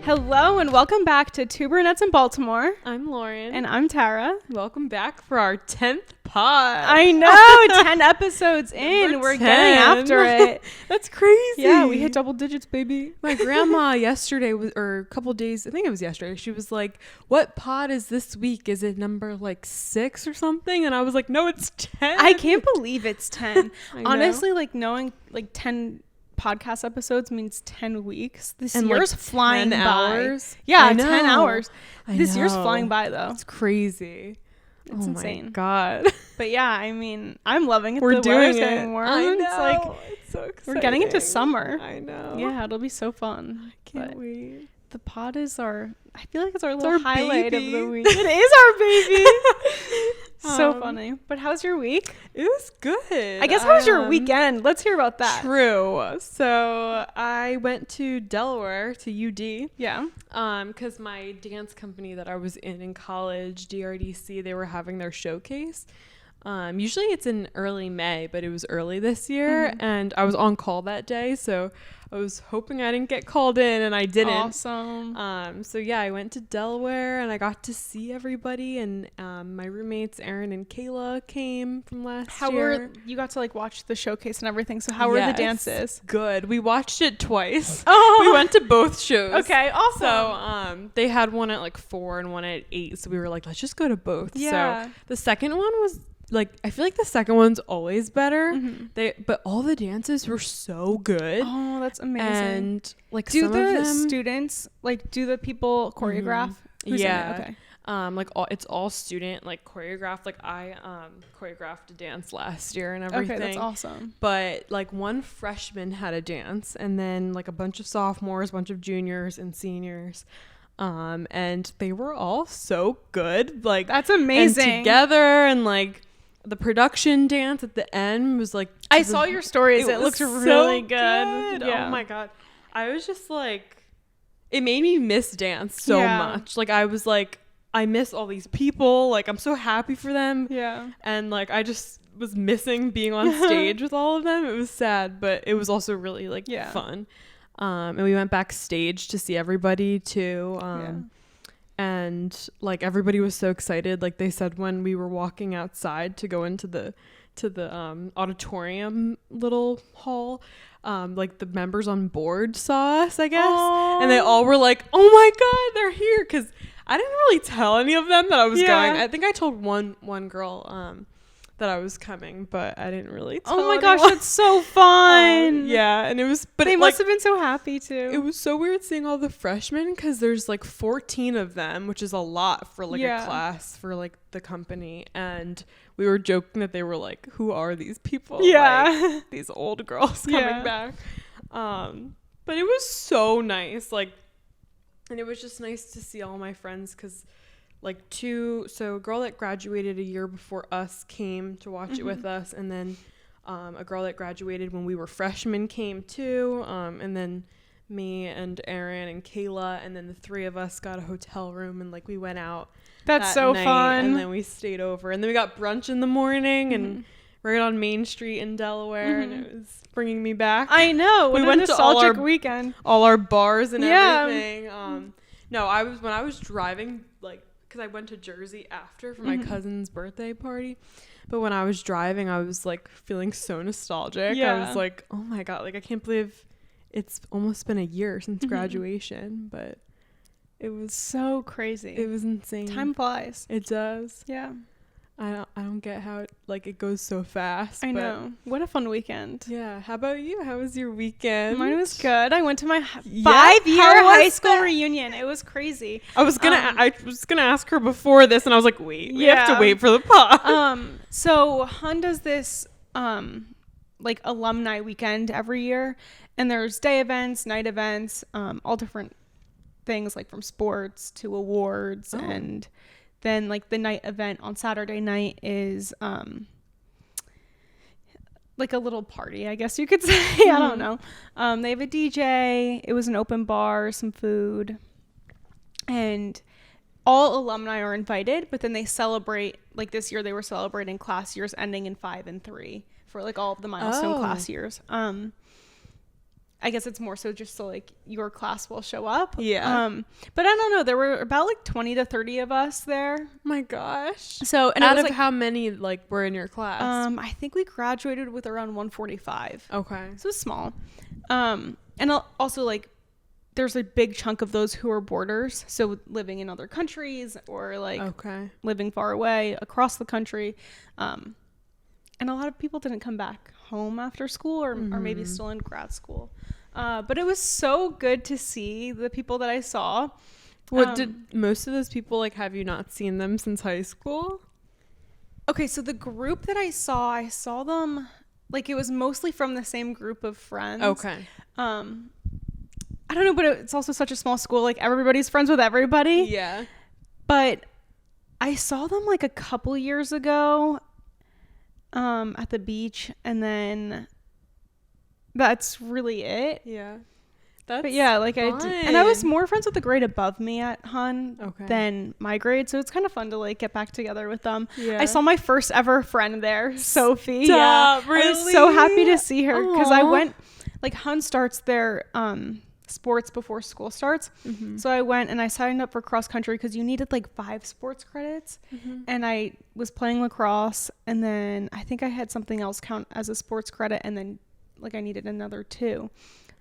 Hello and welcome back to Two Brunettes in Baltimore. I'm Lauren. And I'm Tarah. Welcome back for our 10th pod. I know, 10 episodes in. We're 10. getting after it. That's crazy. Yeah, we hit double digits, baby. My grandma yesterday, or a couple days, I think it was yesterday, she was like, what pod is this week? Is it number like 6 or something? And I was like, no, it's 10. I can't believe it's 10. I know. Honestly, like knowing like 10 podcast episodes means 10 weeks. This and year's like flying 10 by. hours. Yeah, 10 hours. I This year's know. flying by though. It's crazy. It's insane. My God. But yeah, I mean, I'm loving it. We're the doing weather's it. getting warm. I know. It's like it's so exciting. we're getting into summer. I know. Yeah, it'll be so fun. I can't But wait. the pod is I feel like it's our It's little our highlight baby. of the week. It is our baby. So funny. But how's your week? It was good. I guess how was your weekend? Let's hear about that. True. So I went to Delaware to UD. Yeah. Because my dance company that I was in college, DRDC, they were having their showcase. Usually it's in early May, but it was early this year, and I was on call that day, so I was hoping I didn't get called in, and I didn't. Awesome. So yeah, I went to Delaware, and I got to see everybody, and my roommates Erin and Kayla came from last year. You got to like watch the showcase and everything, so how were the dances? Good. We watched it twice. Oh, We went to both shows. Okay, awesome. So they had one at like 4 and one at 8, so we were like, let's just go to both. Yeah. So the second one was like, I feel like the second one's always better. But all the dances were so good. Oh, that's amazing. And like do some the of them, students do the people choreograph? Who's in it? Yeah. Okay. It's all student like choreographed. Like I choreographed a dance last year and everything. Okay, that's awesome. But like one freshman had a dance, and then like a bunch of sophomores, a bunch of juniors and seniors. And they were all so good. Like That's amazing. And together, and like the production dance at the end was like, I saw your stories. It looked really good. Yeah. Oh my God. I was just like, it made me miss dance so much. Like I was like, I miss all these people. Like I'm so happy for them. Yeah. And like I just was missing being on stage with all of them. It was sad, but it was also really like fun. And we went backstage to see everybody too. And like everybody was so excited. Like they said when we were walking outside to go into the auditorium little hall, like the members on board saw us, I guess. Aww. And they all were like, oh my God, they're here. Cause I didn't really tell any of them that I was going. I think I told one girl, that I was coming, but I didn't really tell anyone. Gosh, that's so fun. Yeah, and it was, but they must have been so happy too. It was so weird seeing all the freshmen, because there's like 14 of them, which is a lot for like a class for like the company, and we were joking that they were like, who are these people? Like, these old girls coming back. But it was so nice, like, and it was just nice to see all my friends, because like so a girl that graduated a year before us came to watch it with us, and then a girl that graduated when we were freshmen came too, and then me and Erin and Kayla, and then the three of us got a hotel room, and like we went out that so night, fun, and then we stayed over, and then we got brunch in the morning, and right on Main Street in Delaware, and it was bringing me back. I know. We went to all our bars and Yeah. everything. No, when I was driving, like, because I went to Jersey after for my cousin's birthday party, but when I was driving, I was like feeling so nostalgic. I was like, oh my God, like I can't believe it's almost been a year since graduation, but it was so crazy. It was insane. Time flies. It does. Yeah. I don't get how it goes so fast. I know. What a fun weekend. Yeah. How about you? How was your weekend? Mine was good. I went to my 5-year high school reunion. It was crazy. I was gonna ask her before this, and I was like, wait, we have to wait for the pod. So Hun does this like alumni weekend every year, and there's day events, night events, all different things, like from sports to awards. And then like the night event on Saturday night is like a little party, I guess you could say. I don't know. They have a DJ. It was an open bar, some food, and all alumni are invited, but then they celebrate, like this year they were celebrating class years ending in 5 and 3 for like all of the milestone class years. I guess it's more so just so like your class will show up. Yeah. But I don't know. There were about like 20 to 30 of us there. My gosh. So, and out it was of like, how many like were in your class? I think we graduated with around 145. Okay. So it's small. And also like there's a big chunk of those who are boarders. So living in other countries or like living far away across the country. And a lot of people didn't come back home after school or maybe still in grad school. But it was so good to see the people that I saw. What did most of those people like, have you not seen them since high school? Okay, so the group that I saw them like it was mostly from the same group of friends. Okay. I don't know, but it's also such a small school, like everybody's friends with everybody. Yeah. But I saw them like a couple years ago at the beach, and then that's really it. Yeah. But yeah, like fun. and I was more friends with the grade above me at Hun than my grade, so it's kind of fun to like get back together with them. Yeah. I saw my first ever friend there, Sophie. Stop, yeah, really? I was so happy to see her because I went like Hun starts their sports before school starts, so I went and I signed up for cross country because you needed like 5 sports credits, and I was playing lacrosse, and then I think I had something else count as a sports credit, and then like I needed another 2.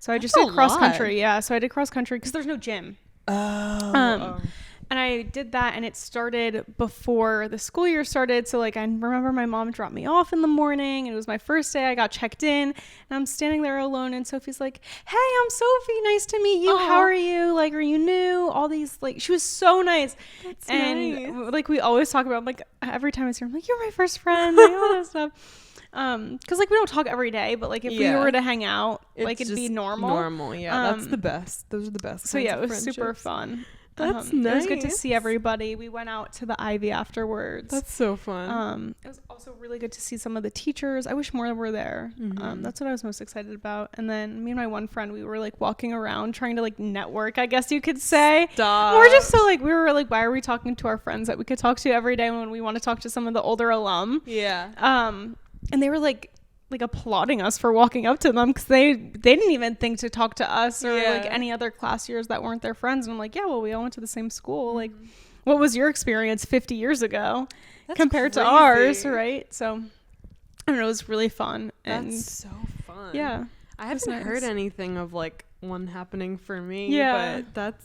So I just did cross country. Yeah. So I did cross country because there's no gym. And I did that, and it started before the school year started. So like I remember my mom dropped me off in the morning, and it was my first day. I got checked in, and I'm standing there alone, and Sophie's like, "Hey, I'm Sophie. Nice to meet you. How are you? Like, are you new?" All these like, she was so nice. That's and nice. Like we always talk about, like every time I see her, I'm like, "You're my first friend," like all that stuff. Because like we don't talk every day, but like if we were to hang out, like it'd be normal. Yeah, that's the best. Those are the best. So yeah, it was super fun. That's nice. It was good to see everybody. We went out to the Ivy afterwards. That's so fun. It was also really good to see some of the teachers. I wish more were there. That's what I was most excited about. And then me and my one friend, we were like walking around trying to like network, I guess you could say. Stop. We're just so like, we were like, why are we talking to our friends that we could talk to every day when we want to talk to some of the older alum? Yeah. And they were like applauding us for walking up to them because they didn't even think to talk to us or like any other class years that weren't their friends. And I'm like, yeah, well, we all went to the same school. Like, what was your experience 50 years ago compared to ours, right? So I don't know, it was really fun. And that's so fun. Yeah, I haven't heard anything of like one happening for me. Yeah, but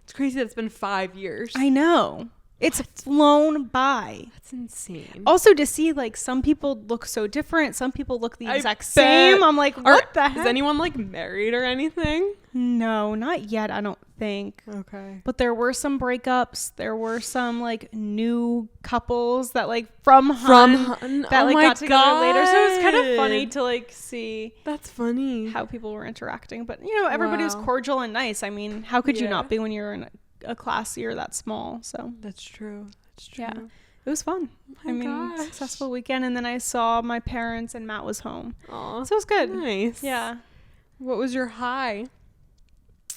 it's crazy that it's been 5 years. I know. It's flown by. That's insane. Also, to see like some people look so different, some people look the exact same. I'm like, what the heck? Is anyone like married or anything? No, not yet. I don't think. Okay. But there were some breakups. There were some like new couples that like from Hun that like got together later. So it was kind of funny to like see. That's funny how people were interacting. But you know, everybody was cordial and nice. I mean, how could you not be when you're in a class year that small? So that's true. Yeah, it was fun. Successful weekend. And then I saw my parents, and Matt was home. Aww, so it was good. Nice. Yeah. What was your high?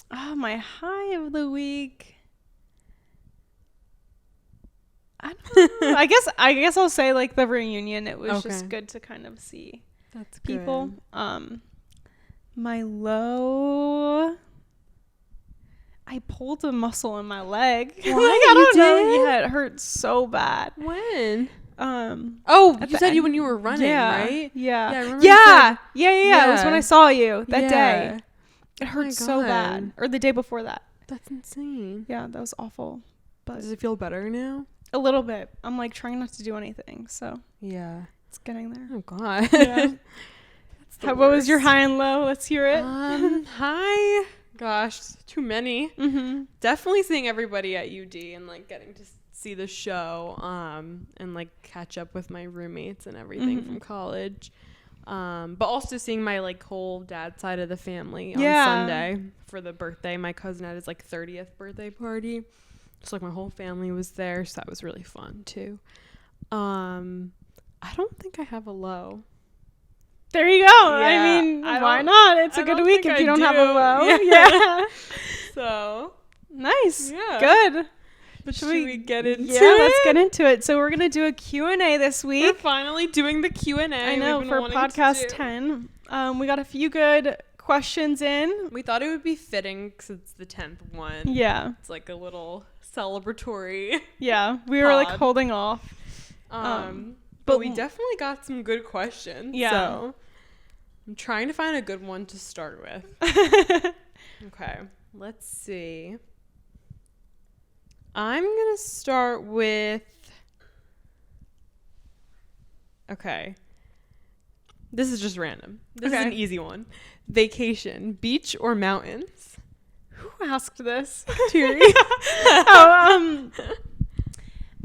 My high of the week, I don't know. I guess I'll say like the reunion. It was just good to kind of see people. Good. My low, I pulled a muscle in my leg. What? I don't know. Yeah, it hurt so bad. When? You said when you were running, right? Yeah. I remember yeah. It was when I saw you that day. It hurt so bad. Or the day before that. That's insane. Yeah, that was awful. But does it feel better now? A little bit. I'm like trying not to do anything. So yeah, it's getting there. Oh God. Yeah. What was your high and low? Let's hear it. High. Gosh, too many. Definitely seeing everybody at UD and like getting to see the show and like catch up with my roommates and everything from college. But also seeing my like whole dad side of the family on Sunday for the birthday. My cousin had his like 30th birthday party. So like my whole family was there. So that was really fun too. I don't think I have a low. There you go. Yeah, I mean, why not? It's a good week if you don't have a low. Yeah. So nice. Yeah. Good. But should we get into it? Yeah, let's get into it. So we're going to do a Q&A this week. We're finally doing the Q&A. I know, for podcast 10. We got a few good questions in. We thought it would be fitting because it's the 10th one. Yeah. It's like a little celebratory. Yeah. We were like holding off. But we definitely got some good questions. Yeah. So I'm trying to find a good one to start with. Okay. Let's see. I'm going to start with... Okay. This is just random. This is an easy one. Vacation, beach or mountains? Who asked this? Turi.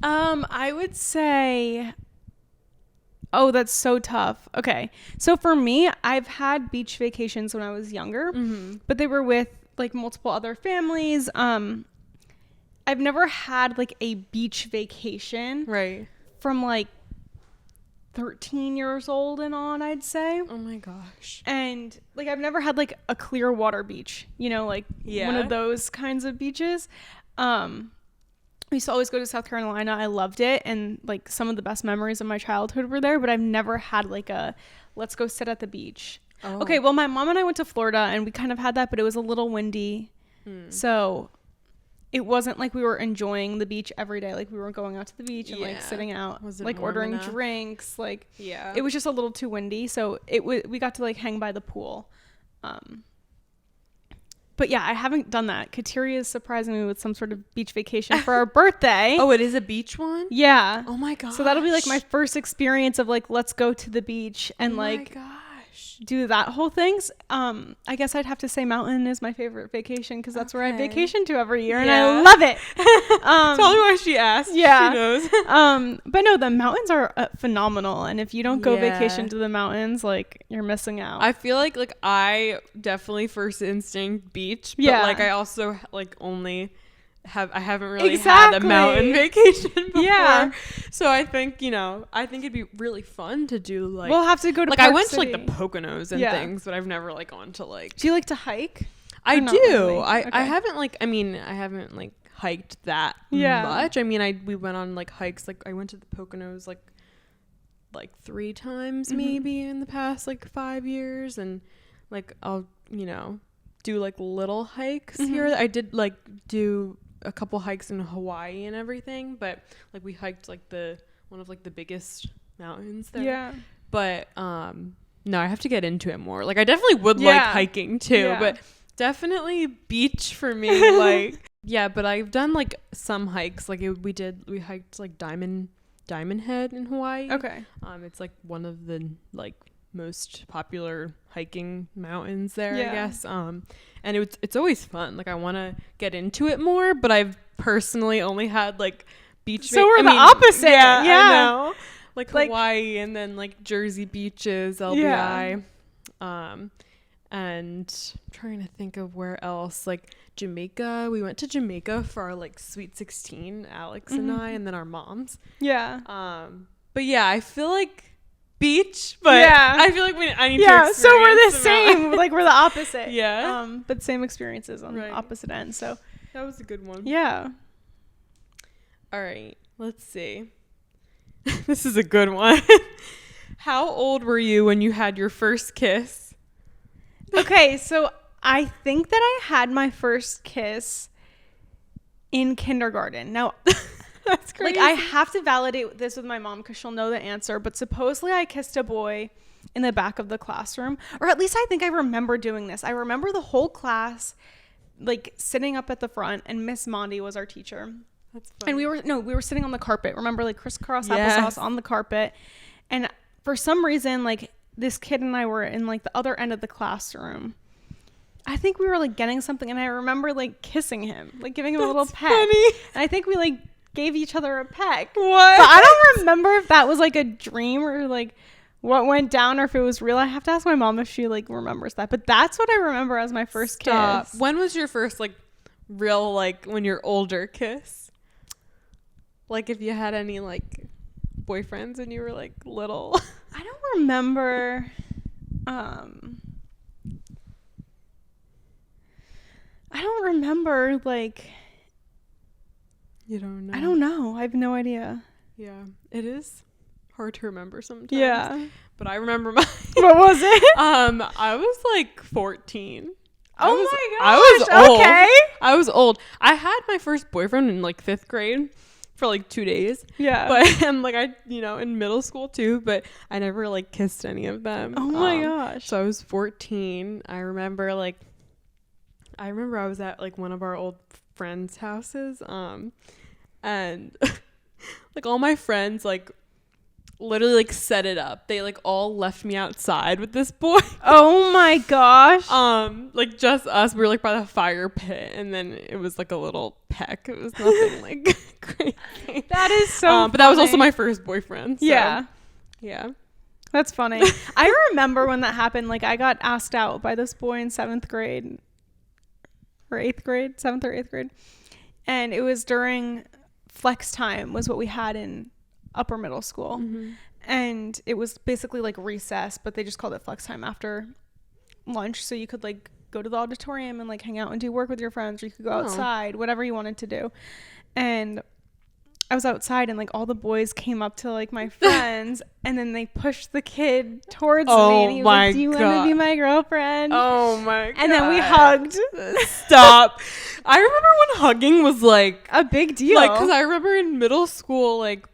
I would say, that's so tough. Okay. So for me, I've had beach vacations when I was younger, but they were with like multiple other families. I've never had like a beach vacation. Right. From like 13 years old and on, I'd say. Oh my gosh. And like I've never had like a clear water beach, like one of those kinds of beaches. We used to always go to South Carolina. I loved it, and like some of the best memories of my childhood were there, but I've never had like a let's go sit at the beach. Okay, well, my mom and I went to Florida and we kind of had that, but it was a little windy. So it wasn't like we were enjoying the beach every day. Like we were going out to the beach and like sitting out, like ordering drinks. Like it was just a little too windy. So we got to like hang by the pool. But yeah, I haven't done that. Kateria is surprising me with some sort of beach vacation for our birthday. Oh, it is a beach one? Yeah. Oh my gosh. So that'll be like my first experience of like, let's go to the beach and like do that whole thing. I guess I'd have to say mountain is my favorite vacation because that's where I vacation to every year and I love it. That's probably why she asked. Yeah. She knows. But no, the mountains are phenomenal, and if you don't go vacation to the mountains, like you're missing out. I feel like I definitely first instinct beach, but like I also like only I haven't really had a mountain vacation before. Yeah. So I think, it'd be really fun to do like we'll have to go to like Park I went City. to like the Poconos and things, but I've never like gone to like Do you like to hike? I do. Really? I haven't I haven't like hiked that much. I mean, we went on like hikes, like I went to the Poconos like 3 times maybe in the past like 5 years, and like I'll do like little hikes here. I did like do a couple hikes in Hawaii and everything, but like we hiked like one of like the biggest mountains there. Yeah. But no, I have to get into it more. Like I definitely would like hiking too, but definitely beach for me. Like but I've done like some hikes. Like we hiked like Diamond Head in Hawaii. Okay. It's like one of the like most popular hiking mountains there, I guess. And it's always fun. Like I want to get into it more, but I've personally only had like beach. So we're the opposite. Yeah. I know. Like Hawaii and then like Jersey beaches, LBI. And I'm trying to think of where else. Like Jamaica. We went to Jamaica for our like Sweet 16, Alex and I, and then our moms. Yeah. But yeah, I feel like beach, but I feel like I need to experience so we're the same. Like we're the opposite. Yeah. But same experiences on the opposite end. So that was a good one. Yeah. All right. Let's see. This is a good one. How old were you when you had your first kiss? Okay, so I think that I had my first kiss in kindergarten. Now, that's crazy. Like I have to validate this with my mom because she'll know the answer, but supposedly I kissed a boy in the back of the classroom, or at least I think I remember doing this. I remember the whole class like sitting up at the front, and Miss Mondi was our teacher. That's funny. And we were sitting on the carpet. Remember, like crisscross applesauce on the carpet. And for some reason, like this kid and I were in like the other end of the classroom. I think we were like getting something, and I remember like kissing him, like giving him a little peck. Funny. And I think we like gave each other a peck. What? But I don't remember if that was like a dream or like what went down, or if it was real. I have to ask my mom if she like remembers that. But that's what I remember as my first kiss. When was your first like real like when you're older kiss? Like if you had any like boyfriends when you were like little. I don't remember. I don't remember like. You don't know. I don't know. I have no idea. Yeah, it is hard to remember sometimes. Yeah. but I remember mine. What was it? I was like 14. Oh my gosh. I was old. Okay. I was old. I had my first boyfriend in like 5th grade for like 2 days. Yeah. But and like in middle school too, but I never like kissed any of them. Oh my gosh. So I was 14. I remember I was at like one of our old friends' houses and like all my friends like literally like set it up. They like all left me outside with this boy. Oh my gosh. Like just us. We were like by the fire pit, and then it was like a little peck. It was nothing like crazy. That is so but that was also funny. my first boyfriend. So, Yeah. Yeah. That's funny. I remember when that happened. Like I got asked out by this boy in 7th grade or 8th grade, 7th or 8th grade. And it was during flex time was what we had in upper middle school. Mm-hmm. And it was basically like recess, but they just called it flex time after lunch. So you could like go to the auditorium and like hang out and do work with your friends, or you could go outside, whatever you wanted to do. And I was outside and like all the boys came up to like my friends and then they pushed the kid towards me and he was like, do you want to be my girlfriend? Oh my God. And then we hugged. Stop. I remember when hugging was like a big deal. Like, because I remember in middle school, like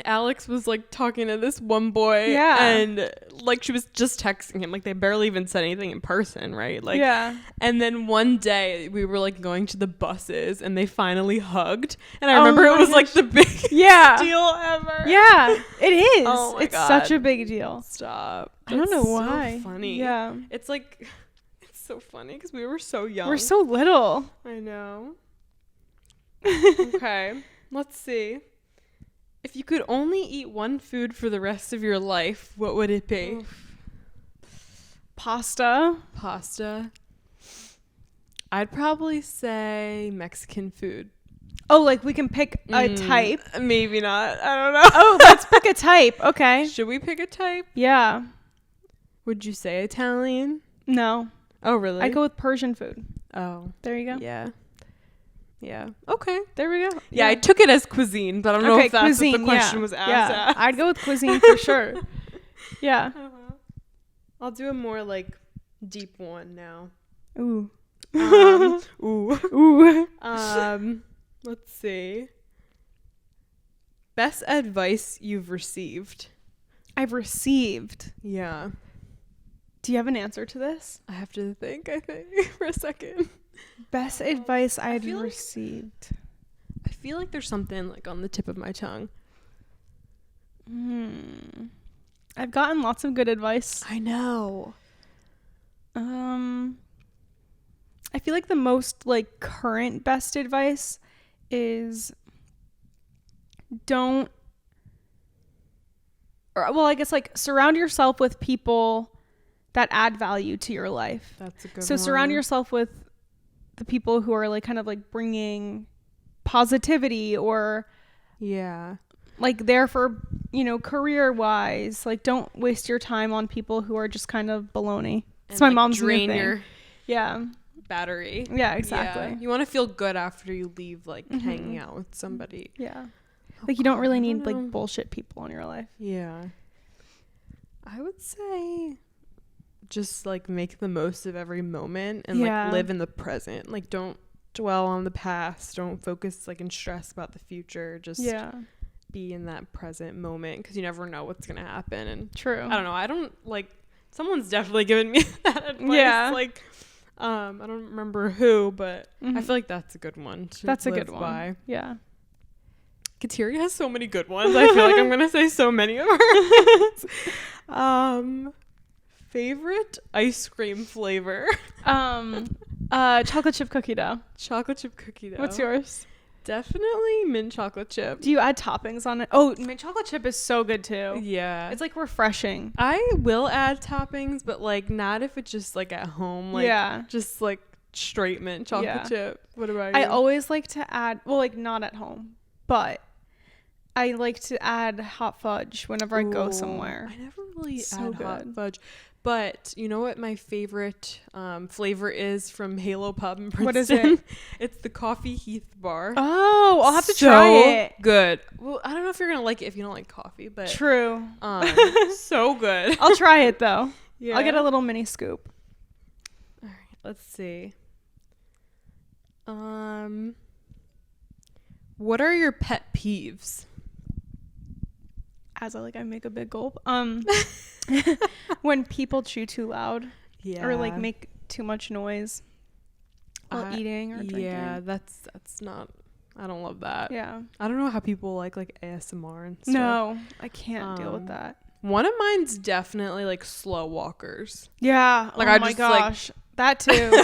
Alex was like talking to this one boy, and like she was just texting him, like they barely even said anything in person, right? Like, and then one day we were like going to the buses and they finally hugged, and I remember it was like the biggest deal ever. Yeah, it is. Oh my it's God. such a big deal. Stop. I don't know why. So funny. Yeah, it's like it's so funny because we were so young. we're so little. I know. Okay, let's see. If you could only eat one food for the rest of your life, what would it be? Pasta. I'd probably say Mexican food. Oh, like we can pick a type? Maybe not. I don't know. Oh, let's pick a type. Okay. Should we pick a type? Yeah. Would you say Italian? No. Oh, really? I go with Persian food. Oh. There you go. Yeah. Okay. There we go. Yeah, I took it as cuisine, but I don't know if that's cuisine, what the question was asked. Yeah, I'd go with cuisine for sure. Yeah. I'll do a more like deep one now. Ooh. Ooh. Let's see. Best advice you've received. I've received. Yeah. Do you have an answer to this? I have to think, for a second. Best advice I'd received. I feel like there's something like on the tip of my tongue. I've gotten lots of good advice. I know. I feel like the most like current best advice is I guess like surround yourself with people that add value to your life. That's a good one. So surround yourself with the people who are like kind of like bringing positivity or like there for, career wise. Like don't waste your time on people who are just kind of baloney. It's my mom's drain thing. your battery. Yeah, exactly. Yeah. You want to feel good after you leave, like hanging out with somebody. Yeah. Like you don't really need like bullshit people in your life. Yeah. I would say just like make the most of every moment and like live in the present. Like don't dwell on the past. Don't focus like and stress about the future. Just be in that present moment because you never know what's gonna happen. And true. I don't know. I don't like. Someone's definitely given me that advice. Yeah. Like, I don't remember who, but I feel like that's a good one. That's a good one. By. Yeah. Kateri has so many good ones. I feel like I'm gonna say so many of hers. Favorite ice cream flavor? Chocolate chip cookie dough. Chocolate chip cookie dough. What's yours? Definitely mint chocolate chip. Do you add toppings on it? Oh, mint chocolate chip is so good too. Yeah. It's like refreshing. I will add toppings, but like not if it's just like at home. Like just like straight mint chocolate chip. What about you? I always like to add, well, like not at home, but I like to add hot fudge whenever I go somewhere. I never really So add hot good. fudge. But you know what my favorite flavor is from Halo Pub in Princeton? What is it? It's the Coffee Heath bar. Oh, I'll have to try it. Good. Well, I don't know if you're gonna like it if you don't like coffee, but True. so good. I'll try it though. Yeah. I'll get a little mini scoop. All right, let's see. What are your pet peeves? As I make a big gulp. When people chew too loud. Yeah. Or like make too much noise while eating or drinking. Yeah, that's not. I don't love that. Yeah. I don't know how people like ASMR and stuff. No, I can't deal with that. One of mine's definitely like slow walkers. Yeah. Like, oh I my just, gosh. That too.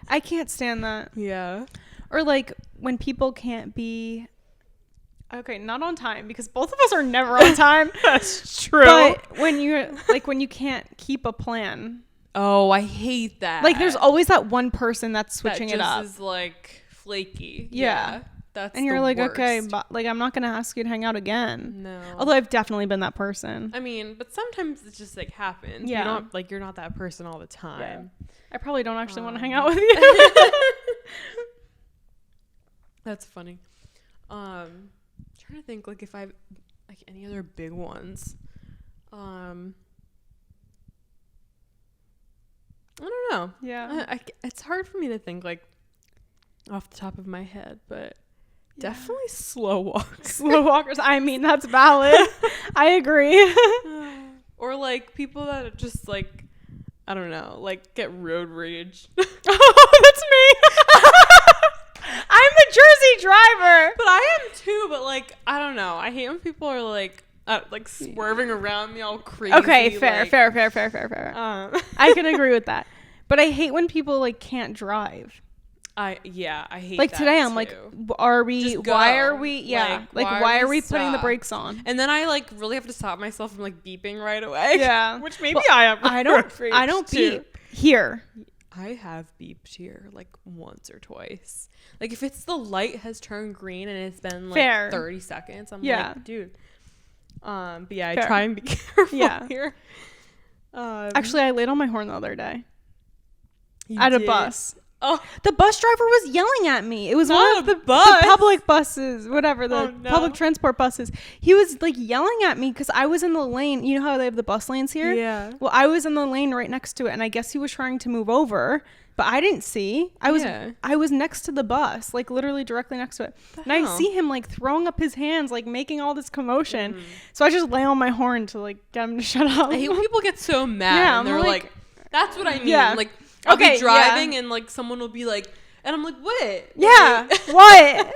I can't stand that. Yeah. Or like when people can't be okay, not on time because both of us are never on time. That's true. But when you can't keep a plan. Oh, I hate that. Like there's always that one person that's switching that it up. is like flaky. Yeah. That's and you're the like, worst. okay, but like I'm not gonna ask you to hang out again. No. Although I've definitely been that person. I mean, but sometimes it just like happens. Yeah. You're not that person all the time. Yeah. I probably don't actually want to hang out with you. That's funny. Trying to think like if I've like any other big ones. I don't know. Yeah. It's hard for me to think like off the top of my head, but definitely slow walks. Slow walkers. I mean, that's valid. I agree. Or like people that just like, I don't know, like get road rage. Oh, that's me. I'm the Jersey driver. But I am too, but like, I don't know. I hate when people are like swerving around me all crazy. Okay, fair. I can agree with that. But I hate when people like can't drive. I hate like that today I'm too. like, are we why are we why are we putting the stop? brakes on? And then I like really have to stop myself from like beeping right away. Yeah. Which maybe I have. I don't beep here. I have beeped here like once or twice. Like if it's the light has turned green and it's been like Fair. 30 seconds, I'm Yeah. like, dude. But yeah, I Fair. try and be careful here. Actually, I laid on my horn the other day You at a did. bus. Oh, The bus driver was yelling at me. It was Not one of a the bus. public buses, whatever, the Oh, no. public transport buses. He was like yelling at me because I was in the lane. You know how they have the bus lanes here? yeah. Well, I was in the lane right next to it, and I guess he was trying to move over, but I didn't see. I was next to the bus, like literally directly next to it. And I hell? see him like throwing up his hands, like making all this commotion. So I just lay on my horn to like get him to shut up. I hate when people get so mad Yeah, and I'm they're like- like, that's what I mean. Yeah. Like, I'll Okay, be driving and like someone will be like, and I'm like, what? Yeah. What?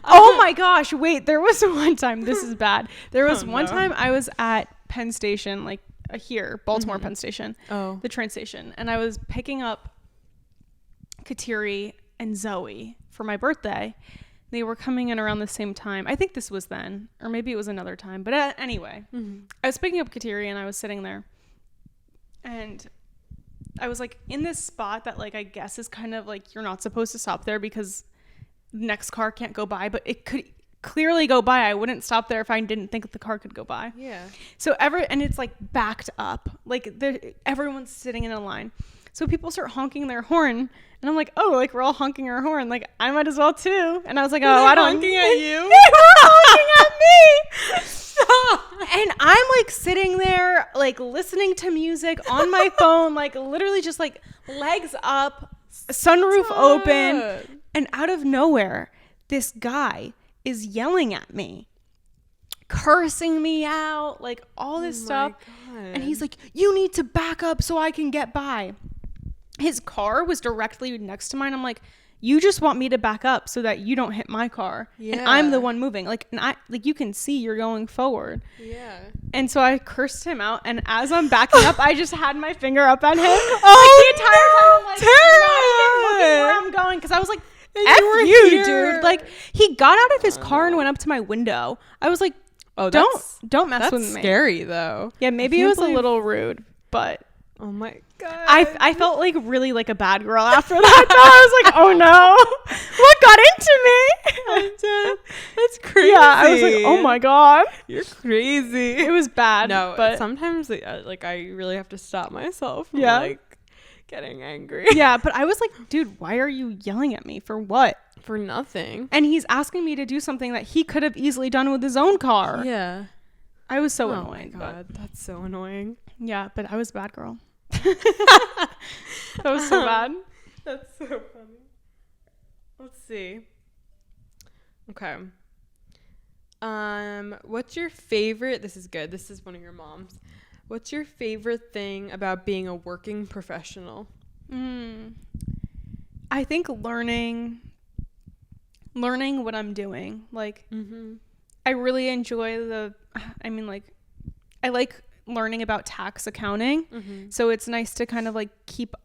Oh my gosh. Wait, there was one time. This is bad. There was one time I was at Penn Station, like here, Baltimore Penn Station, Oh. the train station. And I was picking up Kateri and Zoe for my birthday. They were coming in around the same time. I think this was then, or maybe it was another time. But anyway, I was picking up Kateri and I was sitting there. And I was like in this spot that like I guess is kind of like you're not supposed to stop there because next car can't go by, but it could clearly go by. I wouldn't stop there if I didn't think the car could go by. Yeah. So and it's like backed up, like everyone's sitting in a line. So people start honking their horn, and I'm like, oh, like we're all honking our horn, like I might as well too. And I was like, oh, I don't. honking at you? They were honking at me. And I'm like sitting there, like listening to music on my phone, like literally just like legs up, sunroof open, and out of nowhere, this guy is yelling at me, cursing me out, like all this stuff. And he's like, you need to back up so I can get by. His car was directly next to mine. I'm like, you just want me to back up so that you don't hit my car. Yeah. And I'm the one moving. Like, and you can see you're going forward. Yeah. And so I cursed him out. And as I'm backing up, I just had my finger up at him. Oh, like, the entire time, I'm like, not even looking where I'm going. Because I was like, F you, dude. Like, he got out of his car and went up to my window. I was like, don't mess with me. That's scary though. Yeah, maybe it was a little rude, but Oh my God. I felt like really like a bad girl after that. Though. I was like, oh no, what got into me? I'm dead. That's crazy. Yeah, I was like, oh my God, you're crazy. it was bad. No, but sometimes like I really have to stop myself from Yeah. like getting angry. yeah, but I was like, dude, why are you yelling at me for what? For nothing. And he's asking me to do something that he could have easily done with his own car. Yeah. I was so Oh annoyed. my God, that's so annoying. Yeah, but I was a bad girl. That was so bad. That's so funny. Let's see. Okay. What's your favorite? This is good. This is one of your mom's. What's your favorite thing about being a working professional? I think learning what I'm doing. Like, I really enjoy I like learning about tax accounting. So it's nice to kind of like keep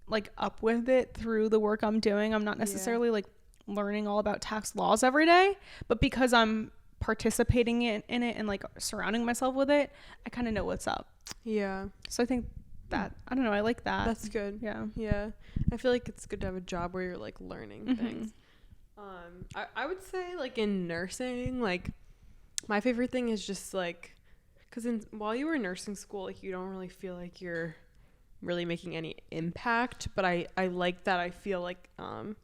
like up with it through the work I'm doing. I'm not necessarily like learning all about tax laws every day, but because I'm participating in it and like surrounding myself with it, I kind of know what's up. Yeah. So I think that, I don't know, I like that. That's good. Yeah. Yeah. I feel like it's good to have a job where you're like learning things. I would say like in nursing, like my favorite thing is just like, because while you were in nursing school, like you don't really feel like you're really making any impact, but I like that. I feel like I'm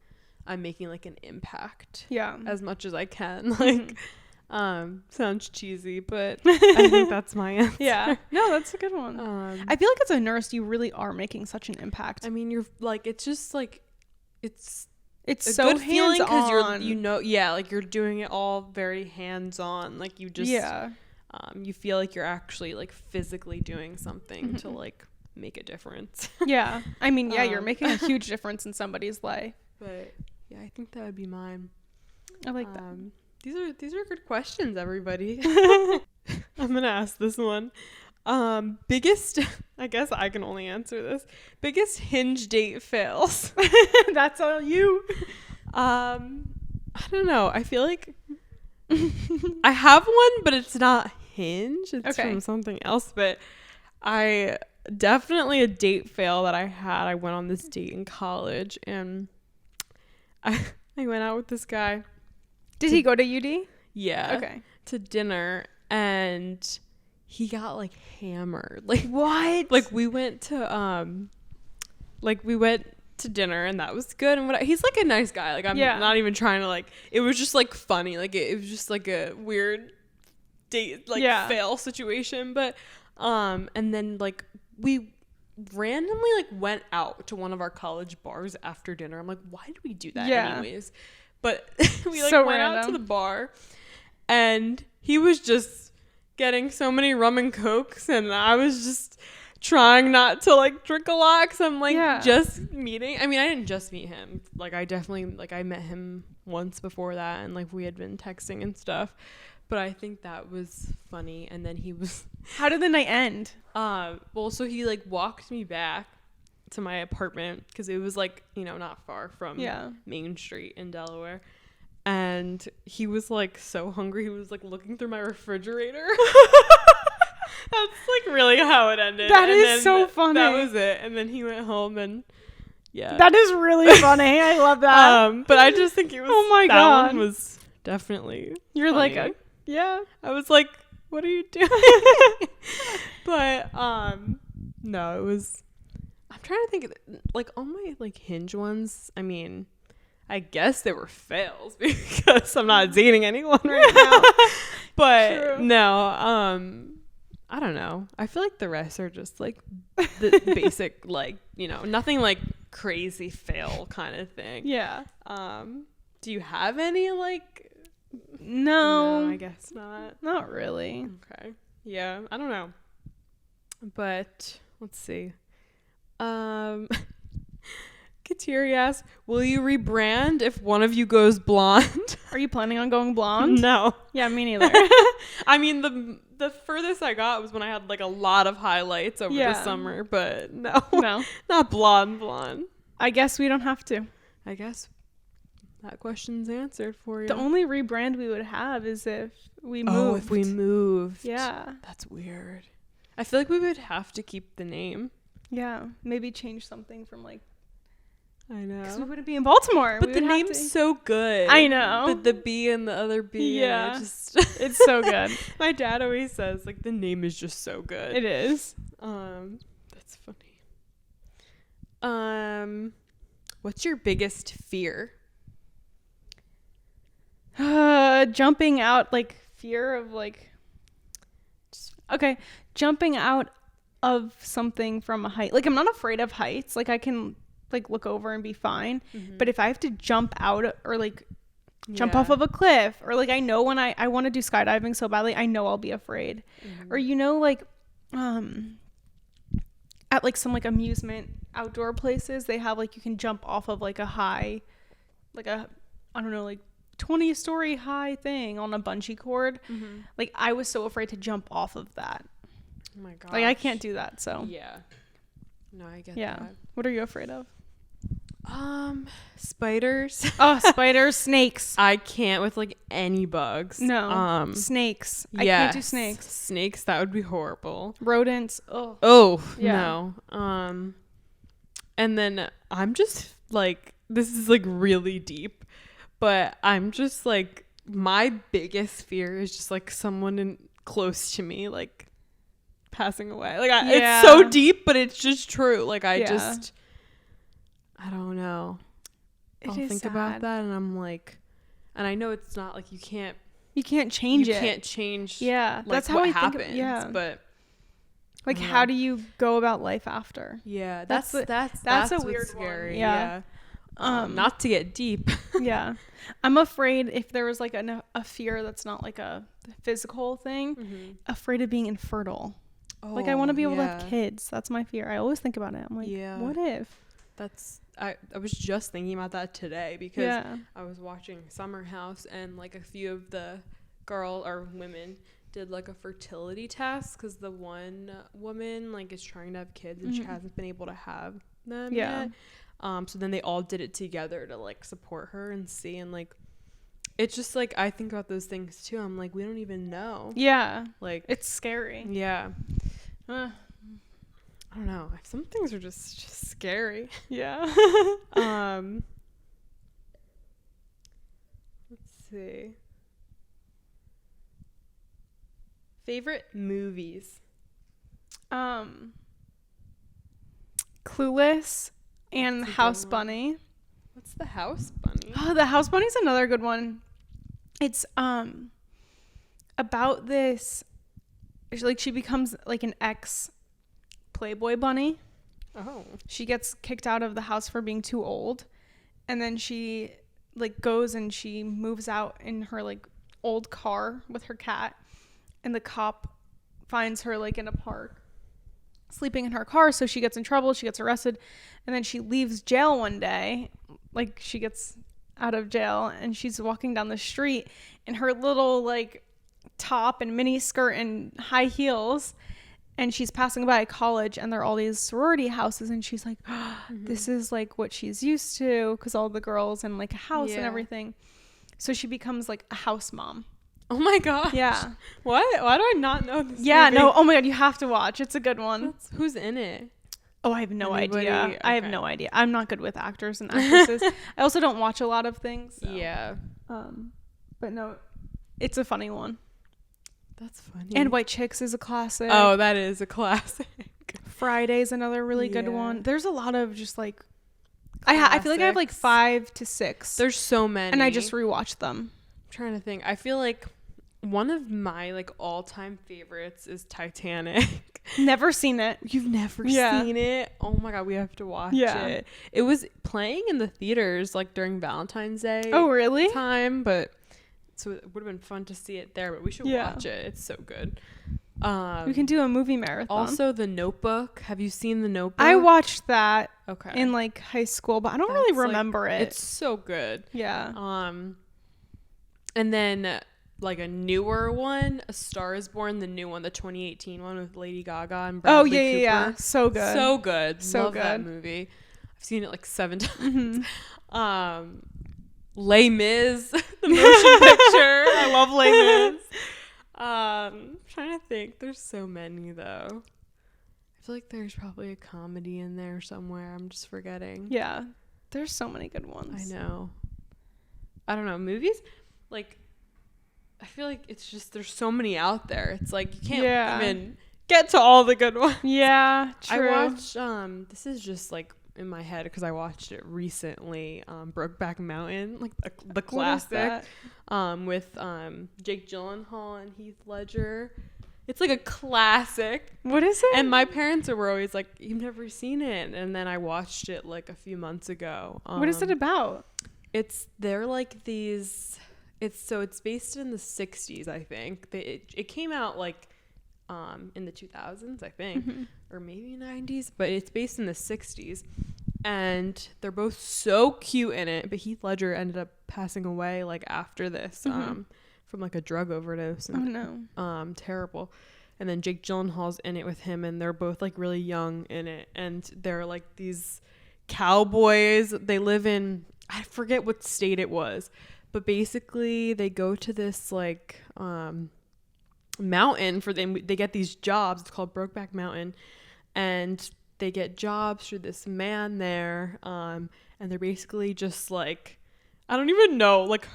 making like an impact as much as I can. Like sounds cheesy, but I think that's my answer. Yeah, no, that's a good one. I feel like as a nurse you really are making such an impact. I mean, you're like, it's just like it's a so good feeling because hands-on. you're like you're doing it all very hands-on, like you just you feel like you're actually like physically doing something to like make a difference. Yeah, I mean, you're making a huge difference in somebody's life. But yeah, I think that would be mine. I like that. These are good questions, everybody. I'm gonna ask this one. Biggest, I guess I can only answer this. Biggest Hinge date fails. That's all you. I don't know. I feel like I have one, but it's not Hinge. It's from something else. But I definitely a date fail that I had. I went on this date in college, and I went out with this guy. Did he go to UD? Yeah. Okay. To dinner, and he got like hammered. Like what? Like we went to dinner, and that was good. And he's like a nice guy. Like I'm not even trying to like. It was just like funny. Like it was just like a weird date like fail situation. But and then like we randomly like went out to one of our college bars after dinner. I'm like, why did we do that anyways? But we like went out to the bar, and he was just getting so many rum and cokes, and I was just trying not to like drink a lot because I'm like just meeting. I mean, I didn't just meet him. Like I definitely like I met him once before that, and like we had been texting and stuff. But I think that was funny. And then he was. How did the night end? Well, so he like walked me back to my apartment because it was like, you know, not far from Main Street in Delaware. And he was like so hungry, he was like looking through my refrigerator. That's like really how it ended. That is so funny. That was it. And then he went home, and that is really funny. I love that. But I just think it was. Oh my God, one was definitely. You're funny. like I was like, what are you doing? But no, it was. I'm trying to think of like all my like Hinge ones. I mean, I guess they were fails because I'm not dating anyone right now. But True. No, I don't know. I feel like the rest are just like the basic, like, you know, nothing like crazy fail kind of thing. Yeah. Do you have any like? No, I guess not. Not really. Okay. Yeah, I don't know. But let's see. Kateri asks, will you rebrand if one of you goes blonde? Are you planning on going blonde? No. Yeah, me neither. I mean, the furthest I got was when I had like a lot of highlights over the summer, but no, not blonde. I guess we don't have to. I guess that question's answered for you. The only rebrand we would have is if we moved. Oh, if we moved. Yeah. That's weird. I feel like we would have to keep the name. Yeah, maybe change something from like. I know. Because we wouldn't be in Baltimore. But the name's so good. I know. The B and the other B. Yeah. It's so good. My dad always says, like, the name is just so good. It is. That's funny. What's your biggest fear? Jumping out, like, fear of, like... Okay, jumping out of something from a height. Like, I'm not afraid of heights. Like, I can... like look over and be fine, but if I have to jump out or like jump off of a cliff, or like I know when I want to do skydiving so badly, I know I'll be afraid. Or like at like some like amusement outdoor places, they have like you can jump off of like a high, like a I don't know, like 20-story high thing on a bungee cord. Like I was so afraid to jump off of that. Oh my god, like I can't do that. So yeah, no, I get that. What are you afraid of? Spiders. Oh, spiders, snakes. I can't with like any bugs. No. Snakes. I can't do snakes. Snakes, that would be horrible. Rodents. Oh. Oh, yeah. No. And then I'm just like, this is like really deep, but I'm just like, my biggest fear is just like someone close to me, like passing away. Like it's so deep, but it's just true. Like I don't know. I'll think about that and I'm like, and I know it's not like you can't change it. You can't change. Yeah. Like, that's how what I happens, think. Yeah. But like, how do you go about life after? Yeah. That's a weird scary. One. Yeah. Not to get deep. Yeah. I'm afraid if there was like a fear that's not like a physical thing, afraid of being infertile. Oh, like I want to be able to have kids. That's my fear. I always think about it. I'm like, what if? I was just thinking about that today because I was watching Summer House and like a few of the women did like a fertility test because the one woman like is trying to have kids and she hasn't been able to have them yet. So then they all did it together to like support her and see, and like it's just like I think about those things too. I'm like, we don't even know. Yeah. Like it's scary. Yeah. I don't know. Some things are just scary. Yeah. Let's see. Favorite movies? Clueless and House Bunny. What's the House Bunny? Oh, the House Bunny's another good one. It's about this, like she becomes like an ex Playboy bunny. Oh. She gets kicked out of the house for being too old, and then she like goes and she moves out in her like old car with her cat, and the cop finds her like in a park sleeping in her car, so she gets in trouble, she gets arrested, and then she leaves jail one day, like she gets out of jail and she's walking down the street in her little like top and mini skirt and high heels, and she's passing by a college and there are all these sorority houses, and she's like, this is like what she's used to because all the girls in like a house and everything. So she becomes like a house mom. Oh my gosh. Yeah. What? Why do I not know this movie? No. Oh my god, you have to watch. It's a good one. Who's in it? Oh, I have no idea. Okay. I have no idea. I'm not good with actors and actresses. I also don't watch a lot of things. So. Yeah. But no, it's a funny one. That's funny. And White Chicks is a classic. Oh, that is a classic. Friday's another really good one. There's a lot of just like I feel like I have like 5 to 6. There's so many. And I just rewatch them. I'm trying to think. I feel like one of my like all-time favorites is Titanic. Never seen it. You've never seen it? Oh my god, we have to watch it. It was playing in the theaters like during Valentine's Day. Oh, really? Time, but so it would have been fun to see it there, but we should watch it. It's so good. We can do a movie marathon. Also, The Notebook. Have you seen The Notebook? I watched that in like high school, but I don't really remember it. It's so good. Yeah. And then like a newer one, A Star Is Born, the new one, the 2018 one with Lady Gaga and Bradley Cooper. Yeah. So good. So good. So Love good. that movie. I've seen it like 7 times. Les Mis, the motion picture. I love Les Mis. I'm trying to think. There's so many though. I feel feel like there's probably a comedy in there somewhere. I'm just forgetting. Yeah. There's so many good ones. I know. I don't know. Movies, like, I feel like it's just, there's so many out there. It's like you can't even get to all the good ones. Yeah, true. I watched, this is just like in my head because I watched it recently, Brokeback Mountain, like the classic, with Jake Gyllenhaal and Heath Ledger. It's like a classic. What is it? And my parents were always like, "You've never seen it," and then I watched it like a few months ago. What is it about? They're like these. It's based in the 60s, I think. It came out like in the 2000s, I think, or maybe 90s, but it's based in the 60s. And they're both so cute in it, but Heath Ledger ended up passing away like after this from like a drug overdose. And, terrible. And then Jake Gyllenhaal's in it with him, and they're both like really young in it, and they're like these cowboys. They live in, I forget what state it was, but basically they go to this like mountain for them. They get these jobs. It's called Brokeback Mountain, and they get jobs through this man there, and they're basically just like, I don't even know, like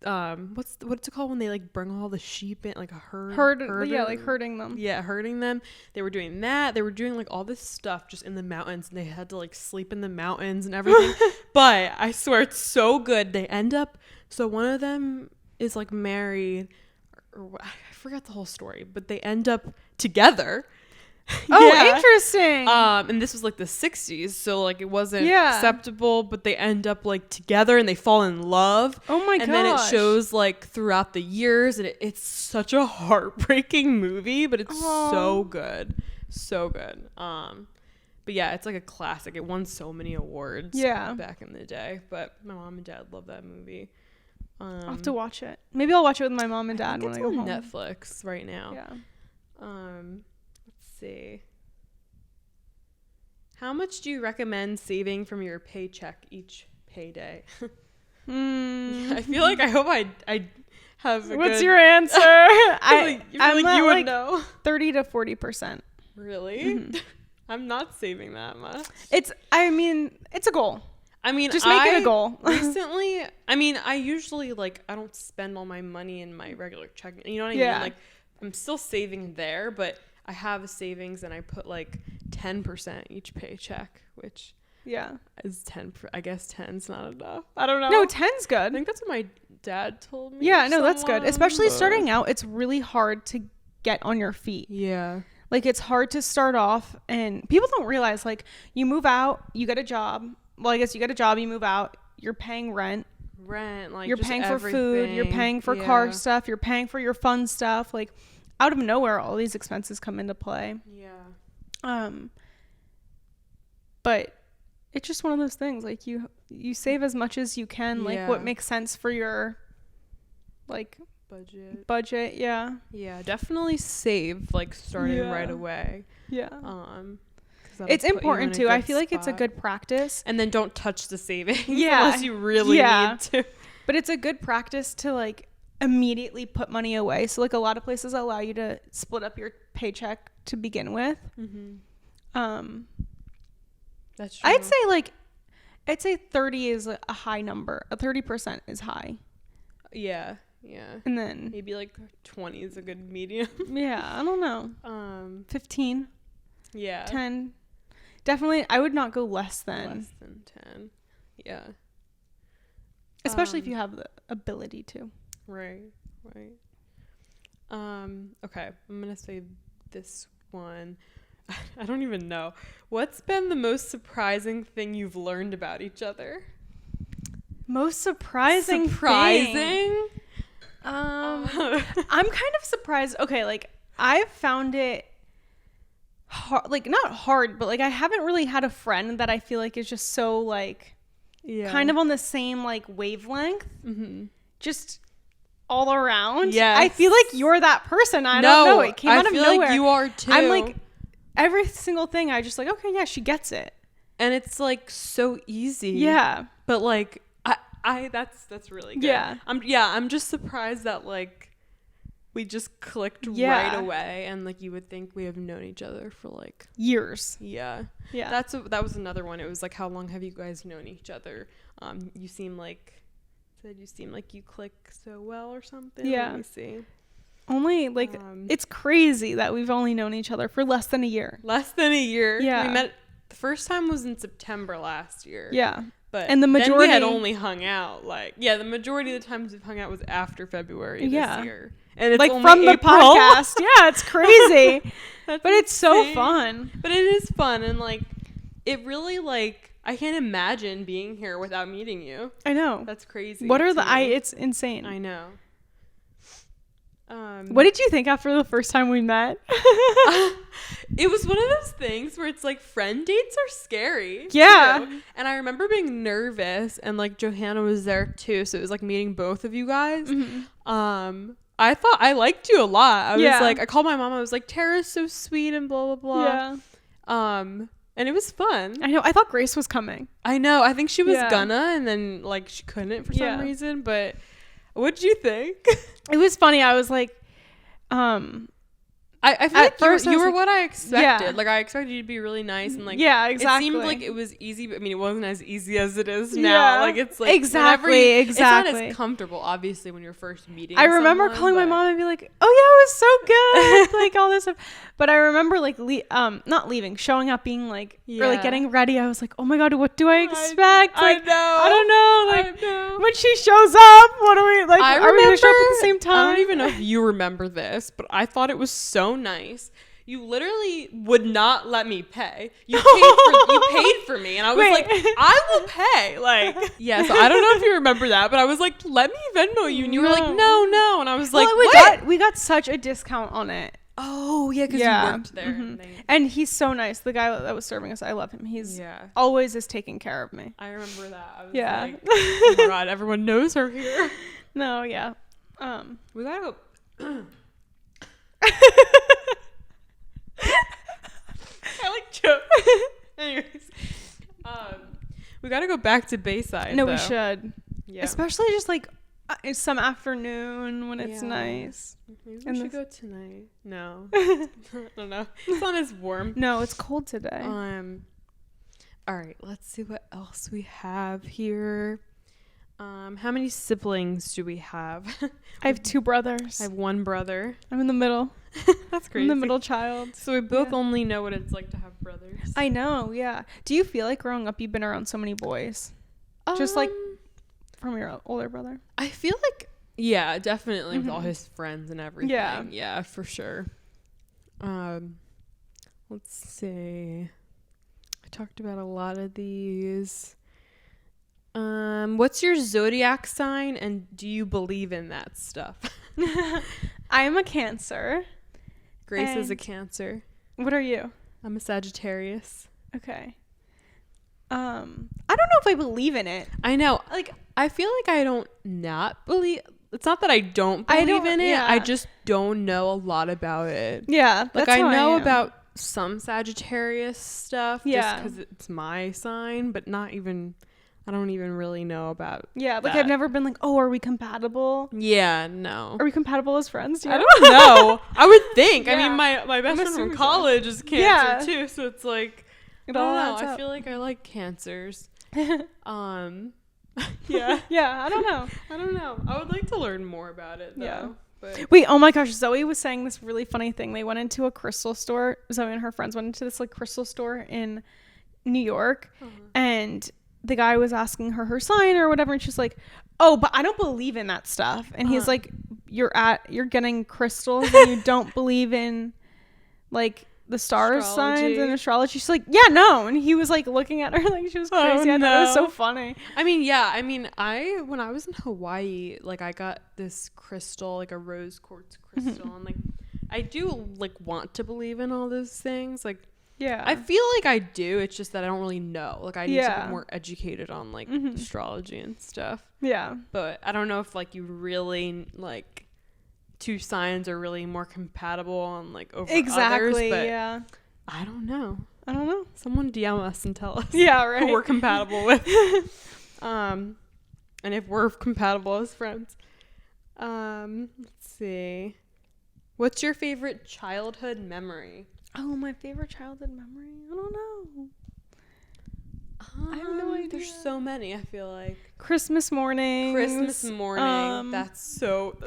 what's it called when they like bring all the sheep in, like a herder? Yeah, like herding them. Yeah, herding them. They were doing that. They were doing like all this stuff just in the mountains, and they had to like sleep in the mountains and everything. But I swear it's so good. They end up, so one of them is like married, or I forgot the whole story, but they end up together. Oh, interesting. And this was like the 60s, so like it wasn't acceptable, but they end up like together and they fall in love. Oh my gosh. And then it shows like throughout the years, and it's such a heartbreaking movie, but it's so good. So good. But yeah, it's like a classic. It won so many awards back in the day, but my mom and dad love that movie. I'll have to watch it. Maybe I'll watch it with my mom and dad when I go home. It's on Netflix right now. Yeah. See, how much do you recommend saving from your paycheck each payday? I feel like I hope I have what's your answer? I'm like you would know. 30 to 40%. Really? I'm not saving that much. It's a goal. I mean, just make it a goal. Recently, I usually like, I don't spend all my money in my regular checking. You know what I mean? Like, I'm still saving there, but I have a savings, and I put like 10% each paycheck, which is 10. I guess 10's not enough. I don't know. No, 10's good. I think that's what my dad told me. Yeah, no, that's good. Especially starting out, it's really hard to get on your feet. Yeah. Like, it's hard to start off, and people don't realize, like, you move out, you get a job. Well, I guess you get a job, you move out, you're paying rent, like you're paying for food, you're paying for car stuff, you're paying for your fun stuff. Like, out of nowhere, all these expenses come into play. Yeah. But it's just one of those things. Like, you save as much as you can. Like, what makes sense for your, like, budget. Yeah. Yeah, definitely save, like, starting right away. Yeah. It's important too. I feel like spot. It's a good practice. And then don't touch the savings unless you really need to. But it's a good practice to, like, immediately put money away. So, like, a lot of places allow you to split up your paycheck to begin with. That's true. I'd say 30 is a high number. 30% is high. Yeah. And then maybe like 20 is a good medium. I don't know. 15. Yeah. 10. Definitely, I would not go less than 10. Yeah. Especially if you have the ability to. Right. Okay, I'm gonna say this one. I don't even know. What's been the most surprising thing you've learned about each other? Most surprising thing? I'm kind of surprised. Okay, like, I've found it hard, like, not hard, but like, I haven't really had a friend that I feel like is just so, like, kind of on the same, like, wavelength. Just all around. Yes. I feel like you're that person. I don't know. It came out of nowhere. Like you are too. I'm like, every single thing, I just like, okay, yeah, she gets it. And it's like so easy. Yeah. But like, that's really good. Yeah. I'm just surprised that like we just clicked right away, and like you would think we have known each other for like years. Yeah. That was another one. It was like, how long have you guys known each other? You seem like you click so well or something. Yeah. Let me see. Only like it's crazy that we've only known each other for less than a year. Yeah. We met the first time was in September last year. Yeah. And the majority, then we had only hung out the majority of the times we've hung out was after February this year. And it's like only from the April. Podcast. Yeah, it's crazy. But it's so fun. But it is fun, and like it really like I can't imagine being here without meeting you. I know. That's crazy. It's insane. I know. What did you think after the first time we met? It was one of those things where it's like friend dates are scary. Yeah. Too. And I remember being nervous, and like Johanna was there too. So it was like meeting both of you guys. Mm-hmm. I thought I liked you a lot. I was like, I called my mom. I was like, Tara's so sweet and blah, blah, blah. Yeah. And it was fun. I know. I thought Grace was coming. I know. I think she was gonna, and then like she couldn't for some reason, but what did you think? It was funny. I was like, I feel like first you were what I expected. Yeah. Like I expected you to be really nice and like exactly. It seemed like it was easy, but I mean it wasn't as easy as it is now. Yeah. Like it's like exactly. It's not as comfortable, obviously, when you're first meeting. I remember calling my mom and be like, "Oh yeah, it was so good," like all this stuff. But I remember like not leaving, showing up, being like, or like getting ready. I was like, "Oh my god, what do I expect?" Like, I don't know. Like when she shows up, what do we like? Are we gonna show up at the same time? I don't even know if you remember this, but I thought it was so nice. You literally would not let me pay. You paid for me, and I was like, I will pay. Like, so I don't know if you remember that, but I was like, let me Venmo you, and you were like, no, and I was like, what? We got such a discount on it. Oh yeah, because you worked there, and he's so nice. The guy that was serving us, I love him. He's always is taking care of me. I remember that. I was like, oh my god, everyone knows her here. No, we gotta go. I like joke. Anyways, we gotta go back to Bayside. No, though. we should. Yeah, especially just like some afternoon when it's nice. Maybe we should go tonight. No, I don't know. It's not as warm. No, it's cold today. All right, let's see what else we have here. How many siblings do we have? I have 2 brothers. I have 1 brother. I'm in the middle. That's crazy. I'm the middle child. So we both only know what it's like to have brothers. I know, yeah. Do you feel like growing up you've been around so many boys? Just like from your older brother? I feel like, yeah, definitely with all his friends and everything. Yeah, for sure. Let's see. I talked about a lot of these. What's your zodiac sign, and do you believe in that stuff? I'm a Cancer. Grace is a Cancer. What are you? I'm a Sagittarius. Okay. I don't know if I believe in it. I know. Like, I feel like I don't not believe. It's not that I don't believe in it. I just don't know a lot about it. Yeah. Like, I know about some Sagittarius stuff. Just because it's my sign, but not even. I don't even really know about like that. I've never been like, oh, are we compatible? Yeah, no. Are we compatible as friends? I don't know. I would think. I mean, my best friend from college is Cancer too, so it's like, I don't know. I feel like I like Cancers. Yeah. I don't know. I would like to learn more about it though. Yeah. But wait, oh my gosh, Zoe was saying this really funny thing. They went into a crystal store. Zoe and her friends went into this like crystal store in New York, and the guy was asking her sign or whatever, and she's like, oh, but I don't believe in that stuff. And he's like, you're getting crystals and you don't believe in like the stars signs and astrology. She's like, yeah, no. And he was like looking at her like she was crazy. I thought it was so funny. I mean, yeah, when I was in Hawaii, like I got this crystal, like a rose quartz crystal, and like I do like want to believe in all those things, like. Yeah. I feel like I do. It's just that I don't really know. Like I need to be more educated on like astrology and stuff. Yeah. But I don't know if like you really like 2 signs are really more compatible on like over others. But yeah. I don't know. Someone DM us and tell us. Yeah, right. Who we're compatible with. And if we're compatible as friends. Let's see. What's your favorite childhood memory? Oh, my favorite childhood memory? I don't know. I have no idea. There's so many, I feel like. Christmas morning. That's so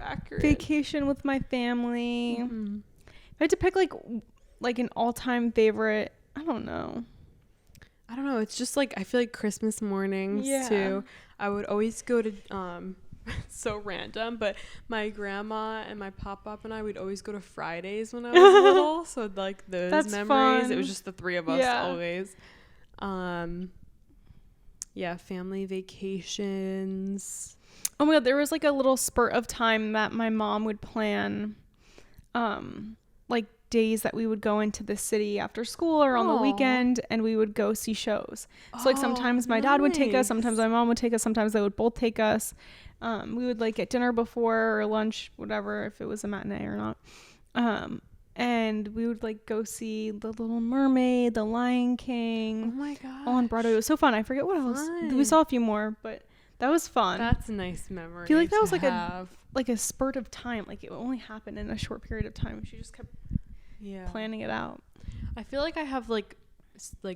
accurate. Vacation with my family. Mm-hmm. If I had to pick like an all-time favorite, I don't know. It's just like I feel like Christmas mornings too. I would always go to so random, but my grandma and my pop-up and I would always go to Fridays when I was little. So like those That's memories. fun. It was just the three of us always. Family vacations. Oh my God, there was like a little spurt of time that my mom would plan like days that we would go into the city after school or on the weekend, and we would go see shows. So like sometimes my dad would take us, sometimes my mom would take us, sometimes they would both take us. We would like get dinner before or lunch, whatever, if it was a matinee or not. And we would like go see The Little Mermaid, The Lion King. Oh my god! All on Broadway. It was so fun. I forget what else. We saw a few more, but that was fun. That's a nice memory. I feel like that was like a spurt of time. Like it only happened in a short period of time. She just kept planning it out. I feel like I have like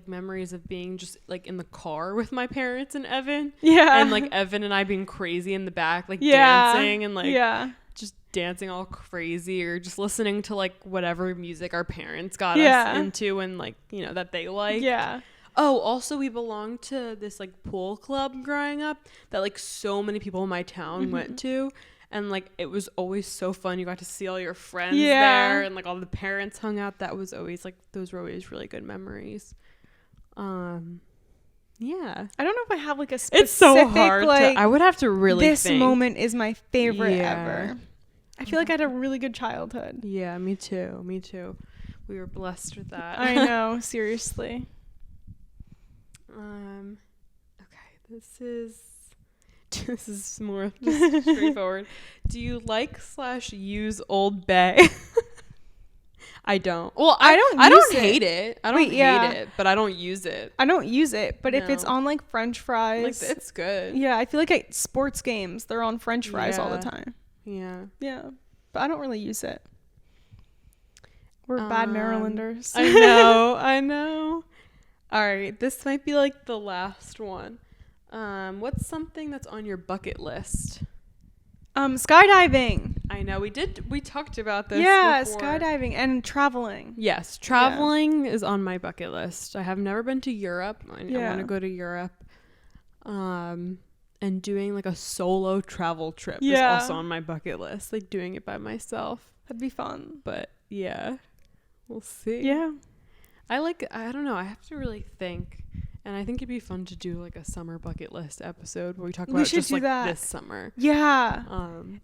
memories of being just like in the car with my parents and Evan. Yeah. And like Evan and I being crazy in the back, like dancing and like just dancing all crazy, or just listening to like whatever music our parents got us into and like, you know, that they like. Yeah. Oh, also we belonged to this like pool club growing up that like so many people in my town went to. And like it was always so fun. You got to see all your friends there, and like all the parents hung out. That was always like, those were always really good memories. Yeah. I don't know if I have like a specific, it's so hard like, I would have to really this think. moment is my favorite ever. I feel like I had a really good childhood. Yeah, me too. We were blessed with that. I know, seriously. Okay, this is more just straightforward. Do you like/use Old Bay? I don't. Well, I don't hate it. I don't hate it, but I don't use it. I don't use it, but if it's on like French fries, like, it's good. Yeah, I feel like at sports games they're on French fries all the time. Yeah, but I don't really use it. We're bad Marylanders. I know. All right, this might be like the last one. What's something that's on your bucket list? Skydiving. I know we talked about this. Yeah, before. Skydiving and traveling. Yes, traveling is on my bucket list. I have never been to Europe. I want to go to Europe. And doing like a solo travel trip is also on my bucket list. Like doing it by myself. That'd be fun. But yeah, we'll see. Yeah. I don't know. I have to really think. And I think it'd be fun to do like a summer bucket list episode where we talk about just like this summer. Yeah.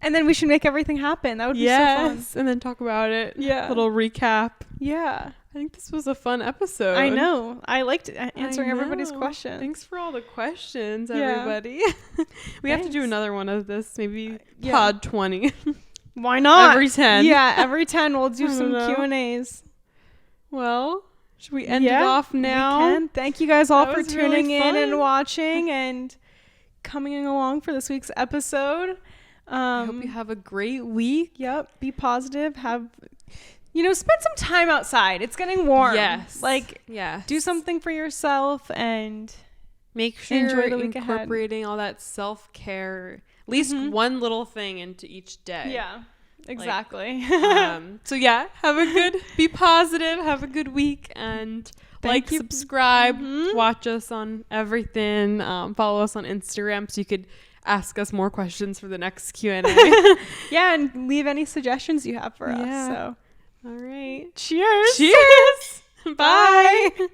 And then we should make everything happen. That would be so fun. And then talk about it. Yeah. Little recap. Yeah. I think this was a fun episode. I know. I liked answering everybody's questions. Thanks for all the questions, everybody. We have to do another one of this, maybe pod 20. Why not? Every 10. Yeah, every 10 we'll do some Q&As. Well, should we end it off now? We can. Thank you guys all for tuning in and watching and coming along for this week's episode. I hope you have a great week. Yep. Be positive. Spend some time outside. It's getting warm. Yes. Do something for yourself and make sure enjoy the you're week incorporating all that self-care, at least one little thing into each day. Yeah. Exactly. Be positive, have a good week, and subscribe, watch us on everything, follow us on Instagram so you could ask us more questions for the next Q&A. And leave any suggestions you have for us. So, all right. Cheers. Bye.